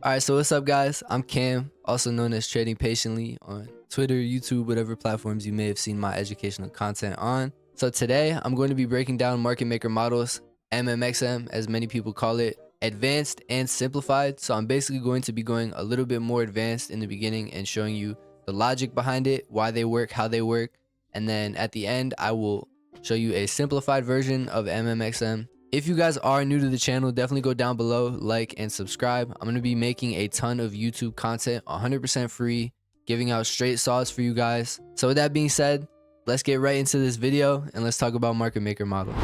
Alright, so what's up guys? I'm Cam, also known as Trading Patiently on Twitter, YouTube, whatever platforms you may have seen my educational content on. So today I'm going to be breaking down market maker models, MMXM as many people call it, advanced and simplified. So I'm basically going to be going a little bit more advanced in the beginning and showing you the logic behind it, why they work, how they work, and then at the end I will show you a simplified version of MMXM. If you guys are new to the channel, definitely go down below, like and subscribe. I'm going to be making a ton of YouTube content 100% free, giving out straight saws for you guys. So with that being said, let's get right into this video and let's talk about market maker model.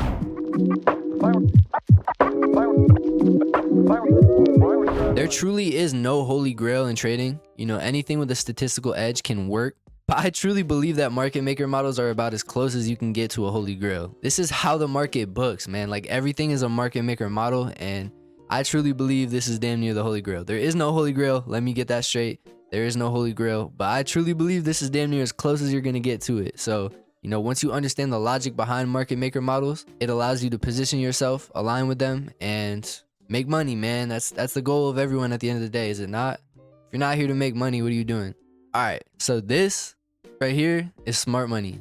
There truly is no holy grail in trading. You know, anything with a statistical edge can work. But I truly believe that market maker models are about as close as you can get to a holy grail. This is how the market books, man. Like everything is a market maker model, and I truly believe this is damn near the holy grail. There is no holy grail. Let me get that straight. There is no holy grail, but I truly believe this is damn near as close as you're going to get to it. So, you know, once you understand the logic behind market maker models, it allows you to position yourself, align with them, and make money, man. That's the goal of everyone at the end of the day, is it not? If you're not here to make money, what are you doing? All right, so this right here is smart money.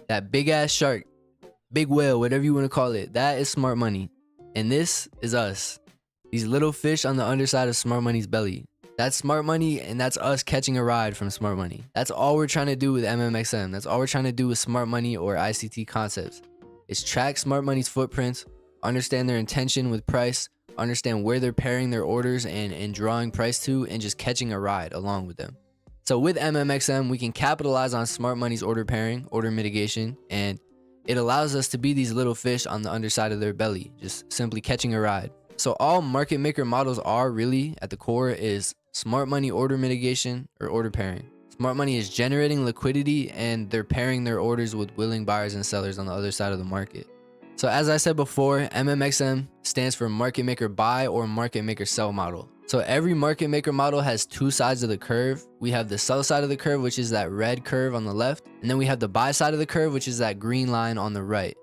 That big ass shark, big whale, whatever you want to call it, that is smart money. And this is us, these little fish on the underside of smart money's belly. That's smart money, and that's us catching a ride from smart money. That's all we're trying to do with MMXM. That's all we're trying to do with smart money or ICT concepts. Is track smart money's footprints, understand their intention with price, understand where they're pairing their orders and drawing price to, and just catching a ride along with them. So with MMXM, we can capitalize on smart money's order pairing, order mitigation, and it allows us to be these little fish on the underside of their belly, just simply catching a ride. So all market maker models are really at the core is smart money order mitigation or order pairing. Smart money is generating liquidity and they're pairing their orders with willing buyers and sellers on the other side of the market. So as I said before, MMXM stands for market maker buy or market maker sell model. So every market maker model has two sides of the curve. We have the sell side of the curve, which is that red curve on the left. And then we have the buy side of the curve, which is that green line on the right.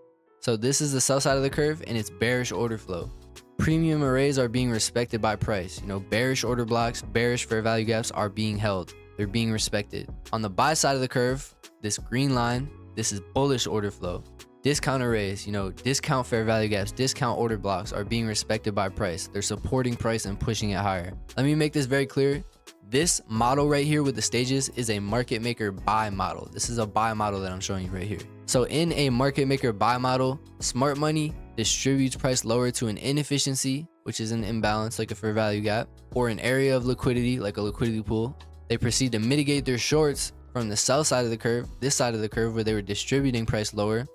So this is the sell side of the curve and it's bearish order flow. Premium arrays are being respected by price. You know, bearish order blocks, bearish fair value gaps are being held. They're being respected. On the buy side of the curve, this green line, this is bullish order flow. Discount arrays, you know, discount fair value gaps, discount order blocks are being respected by price. They're supporting price and pushing it higher. Let me make this very clear. This model right here with the stages is a market maker buy model. This is a buy model that I'm showing you right here. So in a market maker buy model, smart money distributes price lower to an inefficiency, which is an imbalance like a fair value gap, or an area of liquidity like a liquidity pool. They proceed to mitigate their shorts from the sell side of the curve, this side of the curve where they were distributing price lower,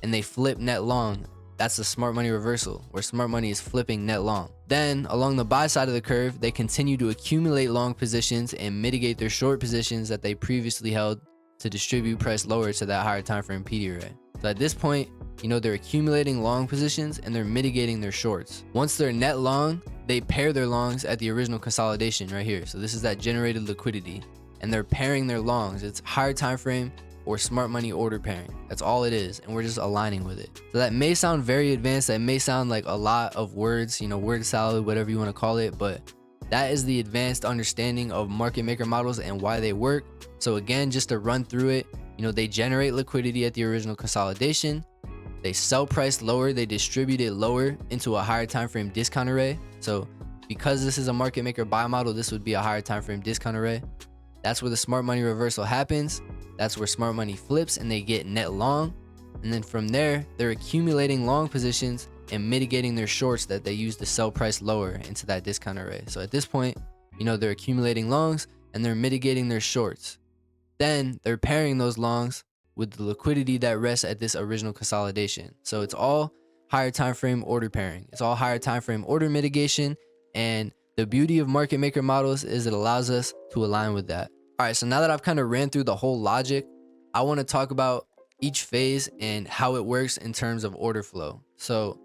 and they flip net long. That's the smart money reversal, where smart money is flipping net long. Then along the buy side of the curve, they continue to accumulate long positions and mitigate their short positions that they previously held to distribute price lower to that higher time frame PD array. So at this point, you know, they're accumulating long positions and they're mitigating their shorts. Once they're net long, they pair their longs at the original consolidation right here. So this is that generated liquidity, and they're pairing their longs. It's higher time frame or smart money order pairing. That's all it is, and we're just aligning with it. So that may sound very advanced, that may sound like a lot of words, you know, word salad, whatever you want to call it, but that is the advanced understanding of market maker models and why they work. So again, just to run through it, you know, they generate liquidity at the original consolidation, they sell price lower, they distribute it lower into a higher time frame discount array. So because this is a market maker buy model, this would be a higher time frame discount array. That's where the smart money reversal happens. That's where smart money flips and they get net long. And then from there, they're accumulating long positions and mitigating their shorts that they use to sell price lower into that discount array. So at this point, you know, they're accumulating longs and they're mitigating their shorts. Then they're pairing those longs with the liquidity that rests at this original consolidation. So it's all higher time frame order pairing. It's all higher time frame order mitigation. And the beauty of market maker models is it allows us to align with that. All right, so now that I've kind of ran through the whole logic, I want to talk about each phase and how it works in terms of order flow. So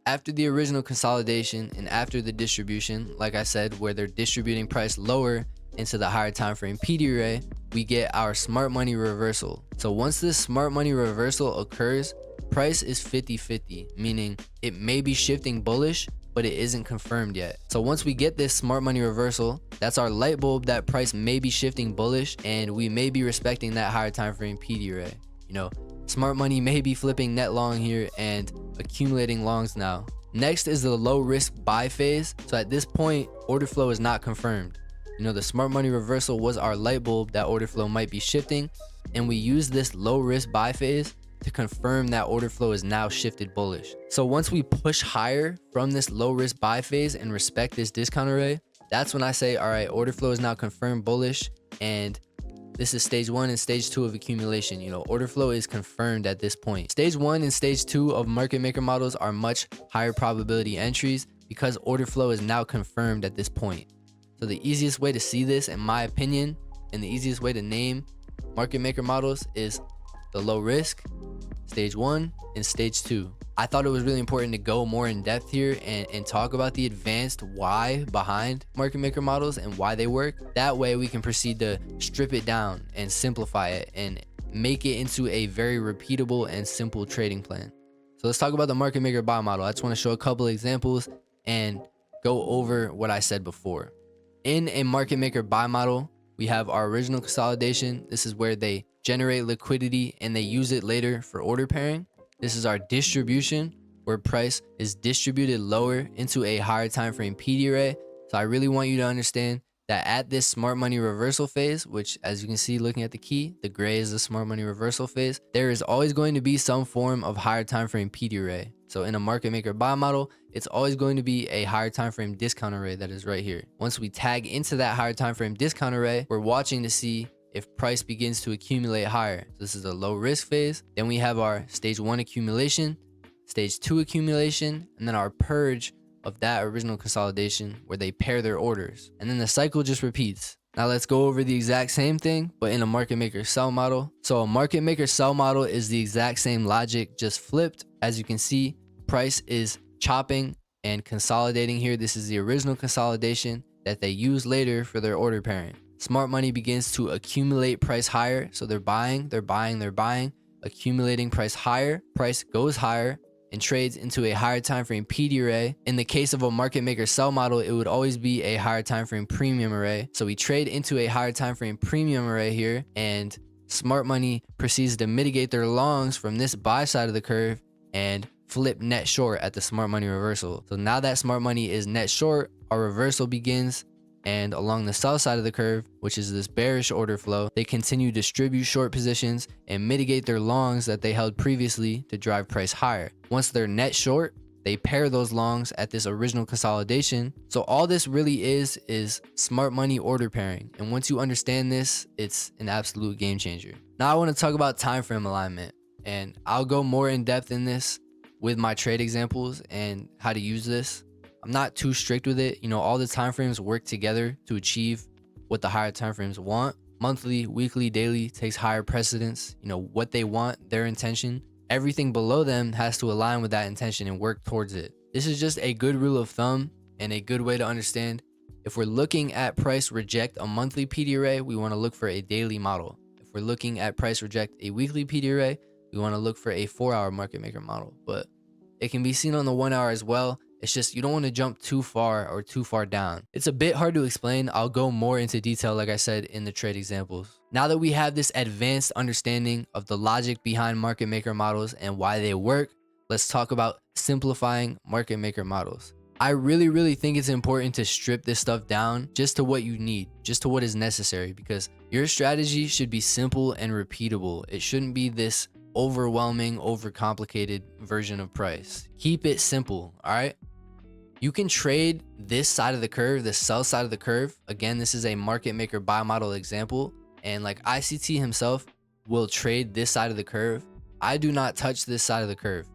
after the original consolidation and after the distribution, like I said, where they're distributing price lower into the higher time frame PD array, we get our smart money reversal. So once this smart money reversal occurs, price is 50-50, meaning it may be shifting bullish, but it isn't confirmed yet. So once we get this smart money reversal, that's our light bulb that price may be shifting bullish, and we may be respecting that higher time frame PD array. You know, smart money may be flipping net long here and accumulating longs now. Next is the low risk buy phase. So at this point, order flow is not confirmed. You know, the smart money reversal was our light bulb that order flow might be shifting, and we use this low risk buy phase to confirm that order flow is now shifted bullish. So once we push higher from this low risk buy phase and respect this discount array, that's when I say, all right, order flow is now confirmed bullish, and this is stage 1 and stage 2 of accumulation. You know, order flow is confirmed at this point. Stage 1 and stage 2 of market maker models are much higher probability entries because order flow is now confirmed at this point. So the easiest way to see this, in my opinion, and the easiest way to name market maker models is the low risk, stage 1, and stage 2. I thought it was really important to go more in depth here and talk about the advanced why behind market maker models and why they work. That way we can proceed to strip it down and simplify it and make it into a very repeatable and simple trading plan. So let's talk about the market maker buy model. I just want to show a couple of examples and go over what I said before. In a market maker buy model, we have our original consolidation. This is where they generate liquidity and they use it later for order pairing. This is our distribution, where price is distributed lower into a higher time frame PD array. So I really want you to understand that at this smart money reversal phase, which as you can see looking at the key, the gray is the smart money reversal phase, there is always going to be some form of higher time frame PD array. So in a market maker buy model, it's always going to be a higher time frame discount array that is right here. Once we tag into that higher time frame discount array, we're watching to see if price begins to accumulate higher. So this is a low risk phase. Then we have our stage 1 accumulation, stage 2 accumulation, and then our purge of that original consolidation where they pair their orders. And then the cycle just repeats. Now let's go over the exact same thing, but in a market maker sell model. So a market maker sell model is the exact same logic, just flipped. As you can see, price is chopping and consolidating here. This is the original consolidation that they use later for their order pairing. Smart money begins to accumulate price higher. So they're buying, accumulating price higher. Price goes higher and trades into a higher time frame PD array. In the case of a market maker sell model, it would always be a higher time frame premium array. So we trade into a higher time frame premium array here, and smart money proceeds to mitigate their longs from this buy side of the curve and flip net short at the smart money reversal. So now that smart money is net short, our reversal begins, and along the sell side of the curve, which is this bearish order flow, they continue to distribute short positions and mitigate their longs that they held previously to drive price higher. Once they're net short, they pair those longs at this original consolidation. So all this really is smart money order pairing. And once you understand this, it's an absolute game changer. Now I want to talk about time frame alignment, and I'll go more in depth in this with my trade examples and how to use this. I'm not too strict with it. You know, all the time frames work together to achieve what the higher time frames want. Monthly, weekly, daily takes higher precedence. You know, what they want, their intention. Everything below them has to align with that intention and work towards it. This is just a good rule of thumb and a good way to understand. If we're looking at price reject a monthly PD array, we want to look for a daily model. If we're looking at price reject a weekly PD array, we want to look for a 4-hour market maker model. But it can be seen on the 1 hour as well. It's just you don't want to jump too far or too far down. It's a bit hard to explain. I'll go more into detail like I said in the trade examples. Now that we have this advanced understanding of the logic behind market maker models and why they work, let's talk about simplifying market maker models. I really think it's important to strip this stuff down just to what you need, just to what is necessary, because your strategy should be simple and repeatable. It shouldn't be this overwhelming, overcomplicated version of price. Keep it simple, all right? You can trade this side of the curve, the sell side of the curve. Again, this is a market maker buy model example. And like ICT himself will trade this side of the curve. I do not touch this side of the curve.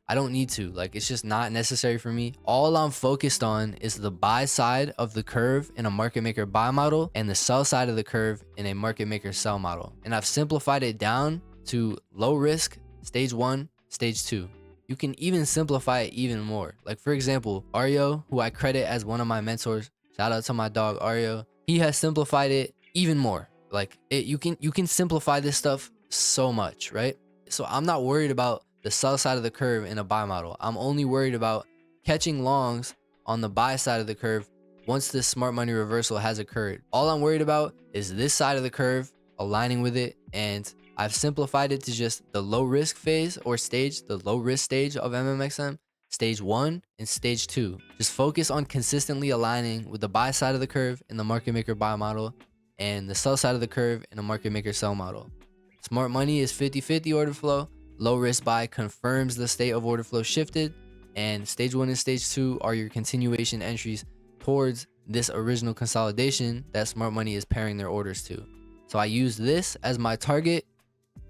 I don't need to, like, it's just not necessary for me. All I'm focused on is the buy side of the curve in a market maker buy model and the sell side of the curve in a market maker sell model. And I've simplified it down to low risk, stage 1, stage 2. You can even simplify it even more. Like for example, Ario, who I credit as one of my mentors, shout out to my dog Ario, he has simplified it even more. Like you can simplify this stuff so much, right? So I'm not worried about the sell side of the curve in a buy model. I'm only worried about, catching longs on the buy side of the curve once this smart money reversal has occurred. All I'm worried about is this side of the curve aligning with it, and I've simplified it to just the low risk phase or stage, the low risk stage of MMXM, stage 1 and stage 2. Just focus on consistently aligning with the buy side of the curve in the market maker buy model and the sell side of the curve in the market maker sell model. Smart money is 50-50 order flow. Low risk buy confirms the state of order flow shifted, and stage 1 and stage 2 are your continuation entries towards this original consolidation that smart money is pairing their orders to. So I use this as my target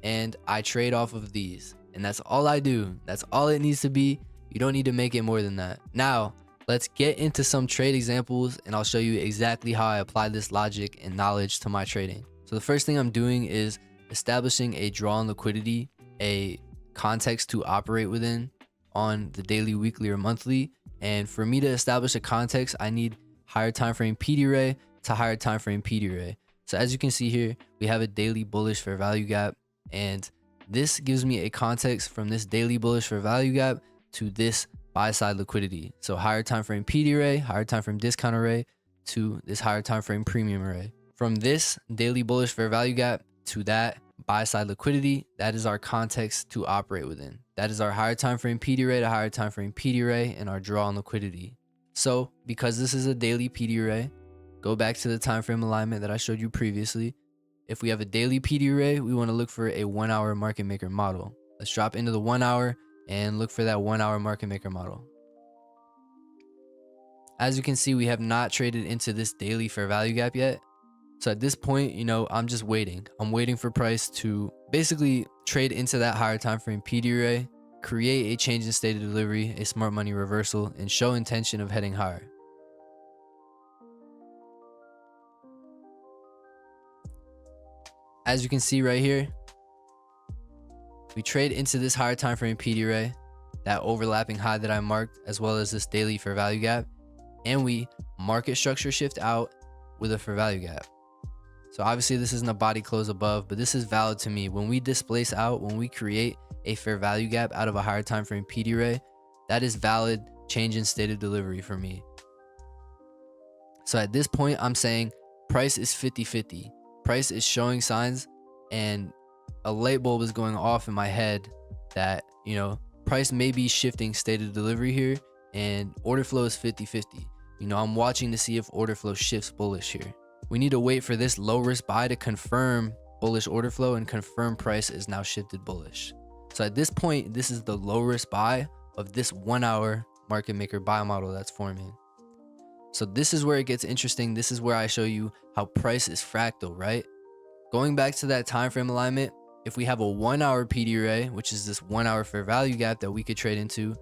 and I trade off of these, and that's all I do. That's all it needs to be. You don't need to make it more than that. Now let's get into some trade examples and I'll show you exactly how I apply this logic and knowledge to my trading. So the first thing I'm doing is establishing a draw on liquidity, a context to operate within on the daily, weekly, or monthly. And for me to establish a context, I need higher time frame PD ray to higher time frame PD ray. So as you can see here, we have a daily bullish fair value gap, and this gives me a context from this daily bullish fair value gap to this buy side liquidity. So higher time frame PD ray, higher time frame discount array to this higher time frame premium array. From this daily bullish fair value gap to that buy side liquidity, that is our context to operate within. That is our higher time frame PD ray to higher time frame PD ray and our draw on liquidity. So because this is a daily PD ray, go back to the time frame alignment that I showed you previously. If we have a daily PD ray, we want to look for a 1 hour market maker model. Let's drop into the 1 hour and look for that 1 hour market maker model. As you can see, we have not traded into this daily fair value gap yet. So at this point, I'm just waiting. I'm waiting for price to basically trade into that higher time frame PD ray, create a change in state of delivery, a smart money reversal, and show intention of heading higher. As you can see right here, we trade into this higher time frame PD ray, that overlapping high that I marked, as well as this daily fair value gap, and we market structure shift out with a fair value gap. So obviously this isn't a body close above, but this is valid to me. When we displace out, when we create a fair value gap out of a higher time frame PD ray, that is valid change in state of delivery for me. So at this point, I'm saying price is 50-50. Price is showing signs, and a light bulb is going off in my head that, price may be shifting state of delivery here, and order flow is 50-50. I'm watching to see if order flow shifts bullish here. We need to wait for this low risk buy to confirm bullish order flow and confirm price is now shifted bullish. So at this point, this is the low risk buy of this 1 hour market maker buy model that's forming. So this is where it gets interesting. This is where I show you how price is fractal, right? Going back to that time frame alignment, if we have a 1 hour PD ray, which is this 1 hour fair value gap that we could trade into,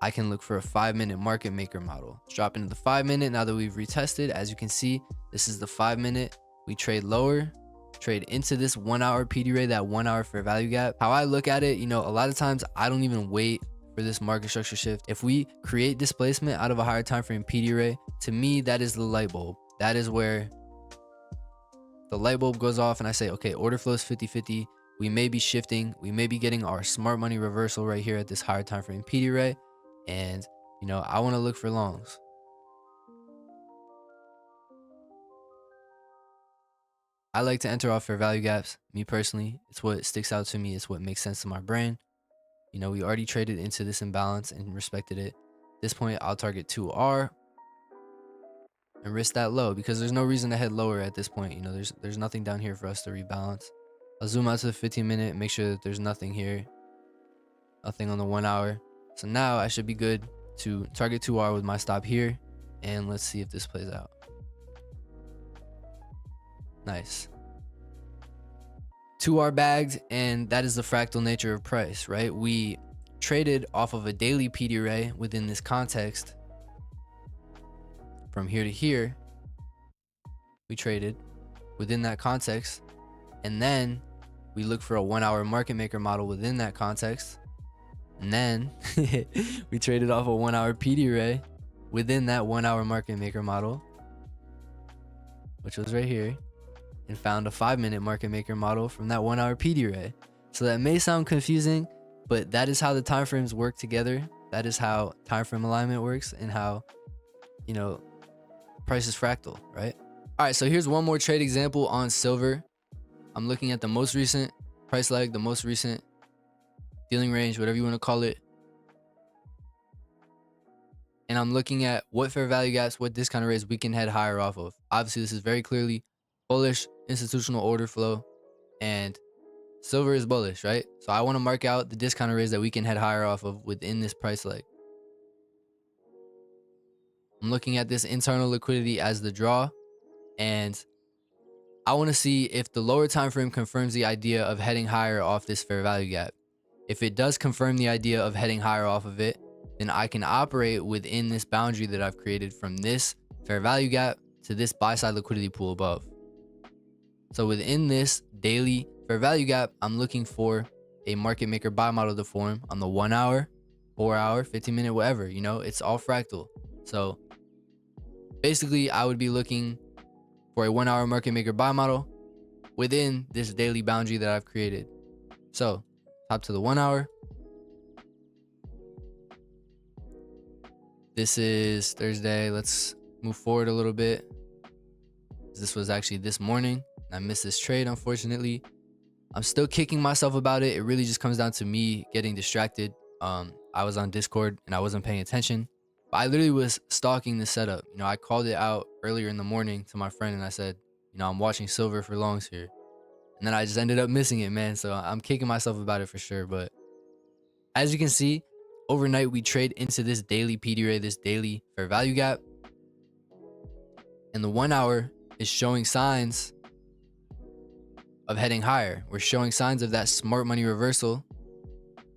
I can look for a 5-minute market maker model. Let's drop into the 5-minute now that we've retested. As you can see, this is the 5-minute. We trade lower, trade into this 1 hour PD ray, that 1 hour fair value gap. How I look at it, a lot of times I don't even wait for this market structure shift. If we create displacement out of a higher time frame PD ray, to me, that is the light bulb. That is where the light bulb goes off and I say, okay, order flow is 50-50. We may be shifting. We may be getting our smart money reversal right here at this higher time frame PD ray. And, I want to look for longs. I like to enter off fair value gaps. Me personally, it's what sticks out to me. It's what makes sense to my brain. We already traded into this imbalance and respected it. At this point, I'll target 2R and risk that low because there's no reason to head lower at this point. There's nothing down here for us to rebalance. I'll zoom out to the 15-minute, make sure that there's nothing here. Nothing on the 1 hour. So now I should be good to target 2R with my stop here. And let's see if this plays out. Nice. 2R bagged, and that is the fractal nature of price, right? We traded off of a daily PD ray within this context. From here to here, we traded within that context. And then we look for a 1 hour market maker model within that context. And then we traded off a 1 hour PD ray within that 1 hour market maker model, which was right here, and found a 5-minute market maker model from that 1 hour PD ray. So that may sound confusing, but that is how the timeframes work together. That is how time frame alignment works and how, you know, price is fractal, right? All right, so here's one more trade example on silver. I'm looking at the most recent price leg, the most recent dealing range, whatever you want to call it. And I'm looking at what fair value gaps, what discount rates we can head higher off of. Obviously, this is very clearly bullish institutional order flow, and silver is bullish, right? So I want to mark out the discount rates that we can head higher off of within this price leg. I'm looking at this internal liquidity as the draw, and I want to see if the lower time frame confirms the idea of heading higher off this fair value gap. If it does confirm the idea of heading higher off of it, then I can operate within this boundary that I've created from this fair value gap to this buy side liquidity pool above. So within this daily fair value gap, I'm looking for a market maker buy model to form on the 1 hour, 4 hour, 15-minute, whatever, you know, it's all fractal. So basically I would be looking for a 1 hour market maker buy model within this daily boundary that I've created. So top to the 1 hour. This is Thursday. Let's move forward a little bit. This was actually this morning. I missed this trade, unfortunately. I'm still kicking myself about it. It really just comes down to me getting distracted. I was on Discord and I wasn't paying attention. But I literally was stalking the setup. You know, I called it out earlier in the morning to my friend and I said, you know, I'm watching silver for longs here. And then I just ended up missing it, man. So I'm kicking myself about it for sure. But as you can see, overnight we trade into this daily PD ray, this daily fair value gap. And the 1 hour is showing signs of heading higher. We're showing signs of that smart money reversal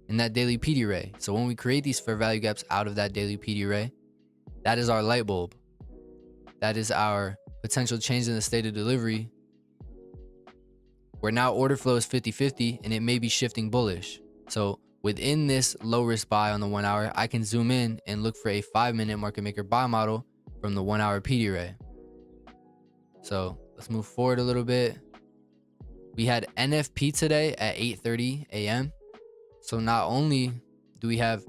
in that daily PD ray. So when we create these fair value gaps out of that daily PD ray, that is our light bulb. That is our potential change in the state of delivery, where now order flow is 50-50 and it may be shifting bullish. So within this low risk buy on the 1 hour, I can zoom in and look for a 5-minute market maker buy model from the 1 hour PD ray. So let's move forward a little bit. We had NFP today at 8:30 a.m. So not only do we have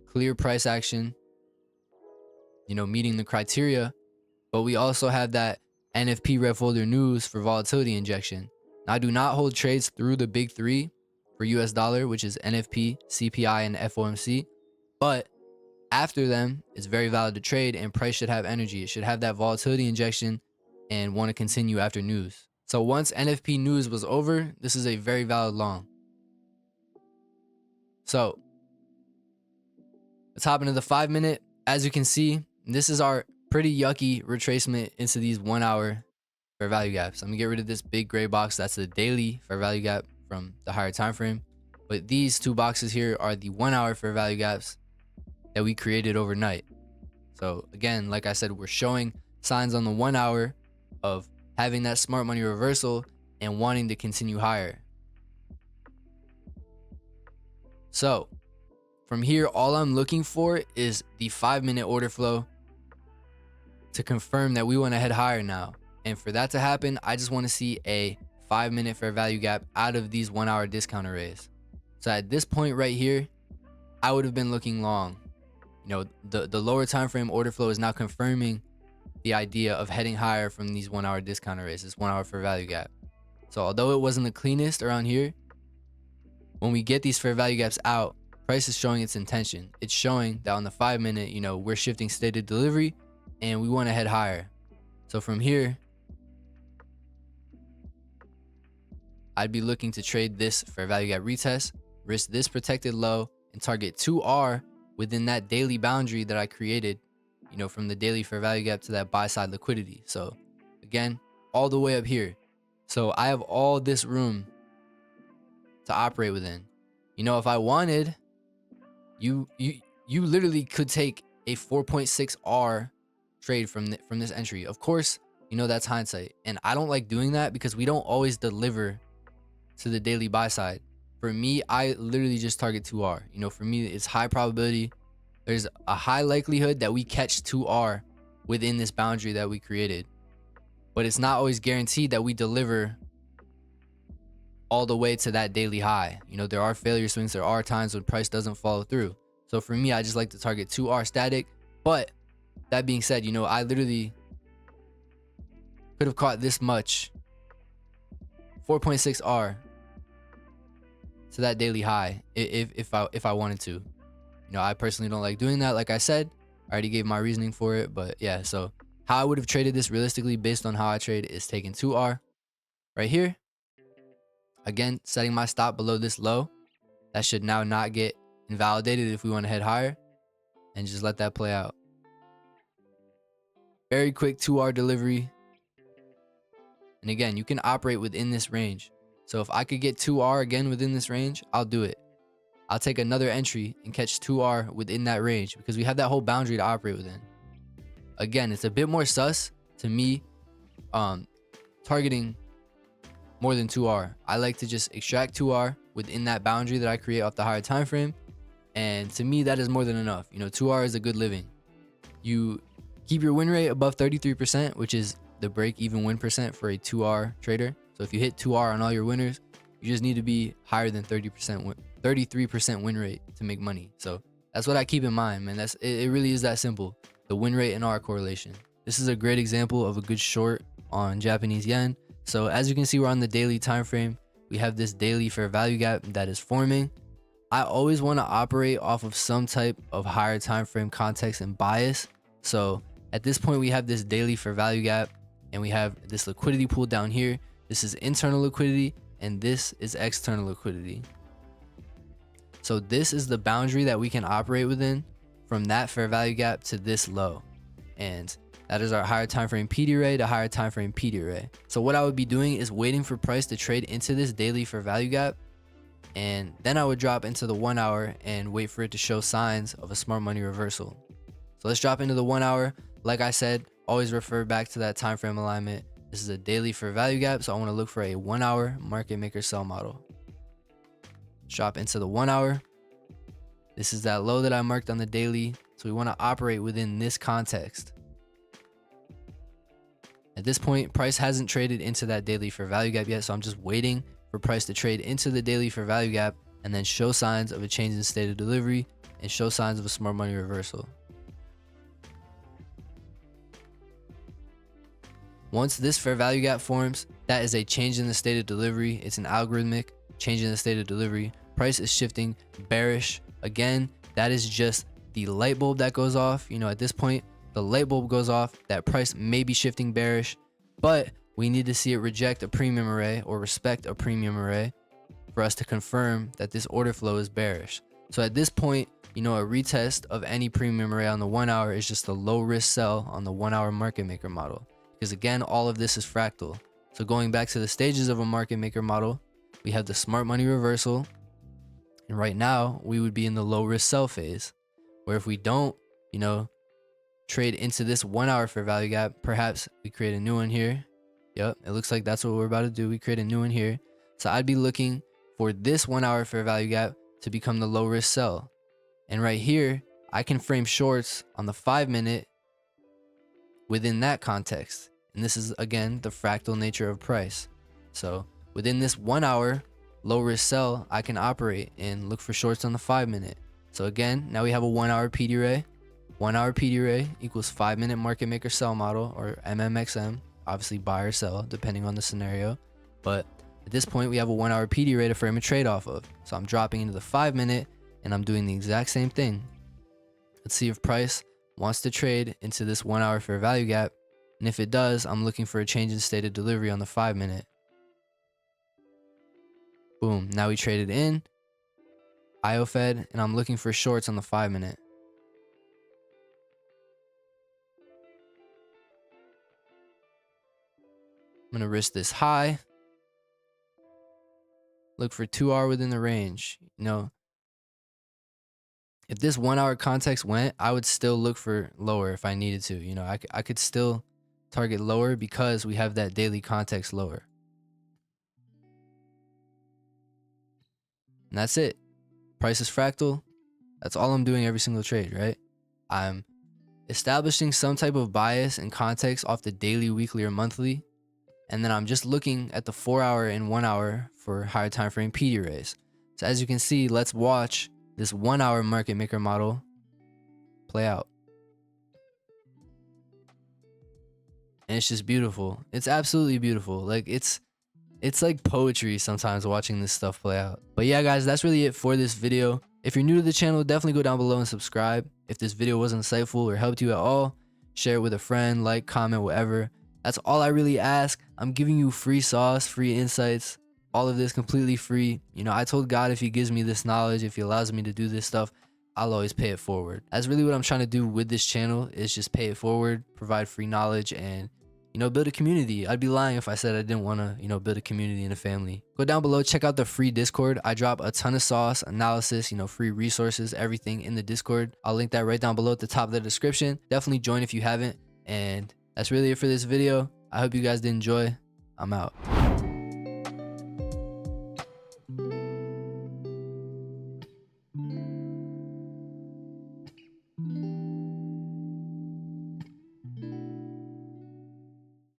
clear price action, you know, meeting the criteria, but we also have that NFP red folder news for volatility injection. Now, I do not hold trades through the big three for US dollar, which is NFP, CPI, and FOMC. But after them, it's very valid to trade and price should have energy. It should have that volatility injection and want to continue after news. So once NFP news was over, this is a very valid long. So let's hop into the 5-minute. As you can see, this is our pretty yucky retracement into these 1 hour fair value gaps. I'm gonna get rid of this big gray box. That's the daily fair value gap from the higher time frame. But these two boxes here are the 1 hour fair value gaps that we created overnight. So again, like I said, we're showing signs on the 1 hour of having that smart money reversal and wanting to continue higher. So from here, all I'm looking for is the 5-minute order flow to confirm that we want to head higher now. And for that to happen, I just want to see a 5-minute fair value gap out of these 1 hour discount arrays. So at this point right here, I would have been looking long. You know, the lower time frame order flow is now confirming the idea of heading higher from these 1 hour discount arrays, this 1 hour fair value gap. So although it wasn't the cleanest around here, when we get these fair value gaps out, price is showing its intention. It's showing that on the 5-minute, you know, we're shifting state of delivery and we want to head higher. So from here, I'd be looking to trade this fair value gap retest, risk this protected low, and target 2R within that daily boundary that I created, you know, from the daily fair value gap to that buy side liquidity. So again, all the way up here. So I have all this room to operate within. You know, if I wanted, you literally could take a 4.6R trade from this entry. Of course, you know, that's hindsight. And I don't like doing that because we don't always deliver to the daily buy side. For me, I literally just target 2R. You know, for me, it's high probability. There's a high likelihood that we catch 2R within this boundary that we created. But it's not always guaranteed that we deliver all the way to that daily high. You know, there are failure swings. There are times when price doesn't follow through. So for me, I just like to target 2R static. But that being said, you know, I literally could have caught this much 4.6R to that daily high if I wanted to. You know, I personally don't like doing that. Like I said, I already gave my reasoning for it. But yeah, so how I would have traded this realistically based on how I trade is taking 2R right here. Again, setting my stop below this low. That should now not get invalidated if we want to head higher, and just let that play out. Very quick 2R delivery. And again, you can operate within this range. So if I could get 2R again within this range, I'll do it. I'll take another entry and catch 2R within that range because we have that whole boundary to operate within. Again, it's a bit more sus to me targeting more than 2R. I like to just extract 2R within that boundary that I create off the higher time frame. And to me, that is more than enough. You know, 2R is a good living. You keep your win rate above 33%, which is the break-even win percent for a 2R trader. So if you hit 2R on all your winners, you just need to be higher than 33% win rate to make money. So that's what I keep in mind, man. It really is that simple. The win rate and R correlation. This is a great example of a good short on Japanese yen. So as you can see, we're on the daily time frame. We have this daily fair value gap that is forming. I always want to operate off of some type of higher time frame context and bias. So at this point, we have this daily fair value gap, and we have this liquidity pool down here. This is internal liquidity, and this is external liquidity. So this is the boundary that we can operate within from that fair value gap to this low. And that is our higher time frame PD array to higher time frame PD array. So what I would be doing is waiting for price to trade into this daily fair value gap, and then I would drop into the 1 hour and wait for it to show signs of a smart money reversal. So let's drop into the 1 hour. Like I said, always refer back to that time frame alignment. This is a daily fair value gap, so I want to look for a 1 hour market maker sell model. Drop into the 1 hour. This is that low that I marked on the daily, so we want to operate within this context. At this point, price hasn't traded into that daily fair value gap yet, so I'm just waiting for price to trade into the daily fair value gap and then show signs of a change in state of delivery and show signs of a smart money reversal. Once this fair value gap forms, that is a change in the state of delivery. It's an algorithmic change in the state of delivery. Price is shifting bearish. Again, that is just the light bulb that goes off. You know, at this point, the light bulb goes off that price may be shifting bearish, but we need to see it reject a premium array or respect a premium array for us to confirm that this order flow is bearish. So at this point, you know, a retest of any premium array on the 1 hour is just a low risk sell on the 1 hour market maker model. Because again, all of this is fractal. So going back to the stages of a market maker model, we have the smart money reversal. And right now we would be in the low risk sell phase, where if we don't, you know, trade into this 1 hour fair value gap, perhaps we create a new one here. Yep, it looks like that's what we're about to do. We create a new one here. So I'd be looking for this 1 hour fair value gap to become the low risk sell. And right here, I can frame shorts on the 5 minute within that context. And this is again the fractal nature of price. So within this 1 hour low risk sell, I can operate and look for shorts on the 5 minute. So again, now we have a 1 hour PD array. 1 hour PD array equals 5 minute market maker sell model, or MMXM, obviously buy or sell depending on the scenario. But at this point, we have a 1 hour PD array to frame a trade off of. So I'm dropping into the 5 minute and I'm doing the exact same thing. Let's see if price wants to trade into this 1 hour fair value gap. And if it does, I'm looking for a change in state of delivery on the 5 minute. Boom, now we traded in IO Fed, and I'm looking for shorts on the 5 minute. I'm gonna risk this high. Look for 2R within the range. You know, if this 1 hour context went, I would still look for lower if I needed to. You know, I could still target lower because we have that daily context lower. And that's it. Price is fractal. That's all I'm doing every single trade, right? I'm establishing some type of bias and context off the daily, weekly, or monthly. And then I'm just looking at the 4 hour and 1 hour for higher time frame PD arrays. So as you can see, let's watch this 1 hour market maker model play out. And it's just beautiful. It's absolutely beautiful. Like it's like poetry sometimes watching this stuff play out. But yeah, guys, that's really it for this video. If you're new to the channel, definitely go down below and subscribe. If this video was insightful or helped you at all, share it with a friend, like, comment, whatever. That's all I really ask. I'm giving you free sauce, free insights, all of this completely free. You know, I told God if he gives me this knowledge, if he allows me to do this stuff, I'll always pay it forward. That's really what I'm trying to do with this channel, is just pay it forward, provide free knowledge, and you know, build a community. I'd be lying if I said I didn't want to, you know, build a community and a family. Go down below, check out the free Discord. I drop a ton of sauce, analysis, you know, free resources, everything in the Discord. I'll link that right down below at the top of the description. Definitely join if you haven't. And that's really it for this video. I hope you guys did enjoy. I'm out.